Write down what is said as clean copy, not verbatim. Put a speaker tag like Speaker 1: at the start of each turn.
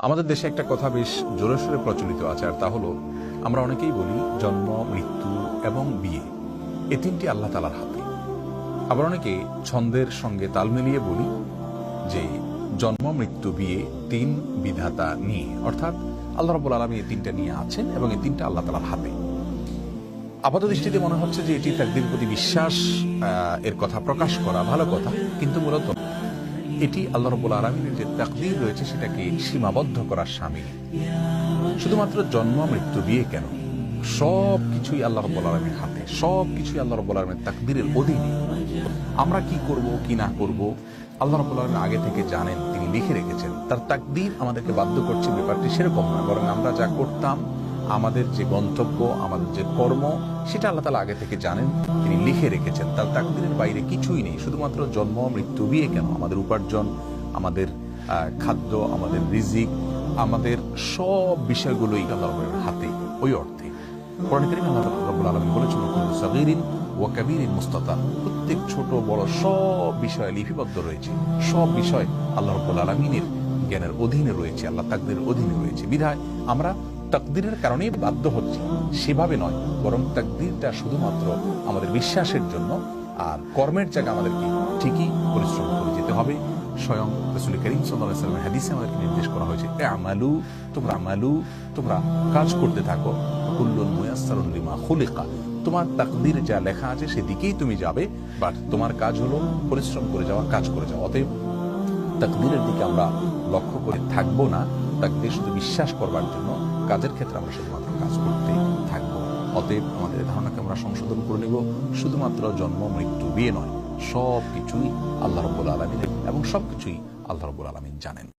Speaker 1: আমাদের দেশে একটা কথা বেশ জোরে সোরে প্রচলিত আছে, আর তা হলো আমরা অনেকেই বলি জন্ম, মৃত্যু এবং বিয়ে এ তিনটি আল্লাহ তাআলার হাতে। আবার অনেকে ছন্দের সঙ্গে তাল মিলিয়ে বলি যে জন্ম, মৃত্যু, বিয়ে তিন বিধাতা নিয়ে, অর্থাৎ আল্লাহ রাব্বুল আলামিন এই তিনটা নিয়ে আছেন এবং এই তিনটা আল্লাহ তাআলার হাতে। আপাত দৃষ্টিতে মনে হচ্ছে যে এটি তাকদীর প্রতি বিশ্বাস এর কথা প্রকাশ করা ভালো কথা, কিন্তু মূলত এটি আল্লাহ রাব্বুল আলামিনের যে তাকদীর রয়েছে সেটাকে সীমাবদ্ধ করার শামিল। শুধুমাত্র জন্ম, মৃত্যু, বিয়ে কেন, সব কিছুই আল্লাহ রাব্বুল আলামিনের হাতে, সব কিছুই আল্লাহ রাব্বুল আলামিনের তাকদীরের অধীনে। আমরা কি করব কি না করব আল্লাহ রাব্বুল আলামিন আগে থেকে জানেন, তিনি লিখে রেখেছেন। তার তাকদীর আমাদেরকে বাধ্য করছে ব্যাপারটি সেরকম না, বরং আমরা যা করতাম, আমাদের যে গন্তব্য, আমাদের যে কর্ম, সেটা আল্লাহ তাআলা আগে থেকে জানেন, তিনি লিখে রেখেছেন। তার তাকদীরের বাইরে কিছুই নেই। শুধুমাত্র জন্ম, মৃত্যু, বিয়ে কেন, আমাদের উপার্জন, আমাদের খাদ্য, আমাদের রিজিক, আমাদের সব বিষয়গুলোই আল্লাহ রাব্বুল হাতে। ওই অর্থে কোরআন কারীমে আল্লাহ রাব্বুল আলামিন বলেছেন, কুল্লু সাগীরিন ওয়া কাবীরিন মুস্তাতার, প্রত্যেক ছোট বড় সব বিষয় লিপিবদ্ধ রয়েছে। সব বিষয় আল্লাহ রাব্বুল আলামিনের জ্ঞানের অধীনে রয়েছে, আল্লাহ তাকদীরের অধীনে রয়েছে। বিধায় আমরা তাকদীরের কারণে বাধ্য হচ্ছি, সেভাবে নয়, বরং তাকদীরটা শুধুমাত্র আমাদের বিশ্বাসের জন্য। আর কর্মের জায়গা আমাদেরকে ঠিকই পরিশ্রম করে যেতে হবে। স্বয়ং রাসূল করিম সাল্লাল্লাহু আলাইহি ওয়াসাল্লামের হাদিসে আমাদেরকে নির্দেশ করা হয়েছে, আমালু, তোমরা কাজ করতে থাকো, কুল্লুন মুয়াসসারুন লিমা খুলিকা, তোমার তাকদীরে যা লেখা আছে সেদিকেই তুমি যাবে, বাট তোমার কাজ হলো পরিশ্রম করে যাওয়া, কাজ করে যাওয়া। অতএব তাকদীরের দিকে আমরা লক্ষ্য করে থাকবো না, তাকদীর শুধু বিশ্বাস করবার জন্য। কাজের ক্ষেত্রে আমরা শুধুমাত্র কাজ করতে থাকবো। অতএব আমাদের ধারণাকে আমরা সংশোধন করে নেব, শুধুমাত্র জন্ম, মৃত্যু, বিয়ে নয়, সব কিছুই আল্লাহ রাব্বুল আলামিনের এবং সবকিছুই আল্লাহ রাব্বুল আলামিন জানেন।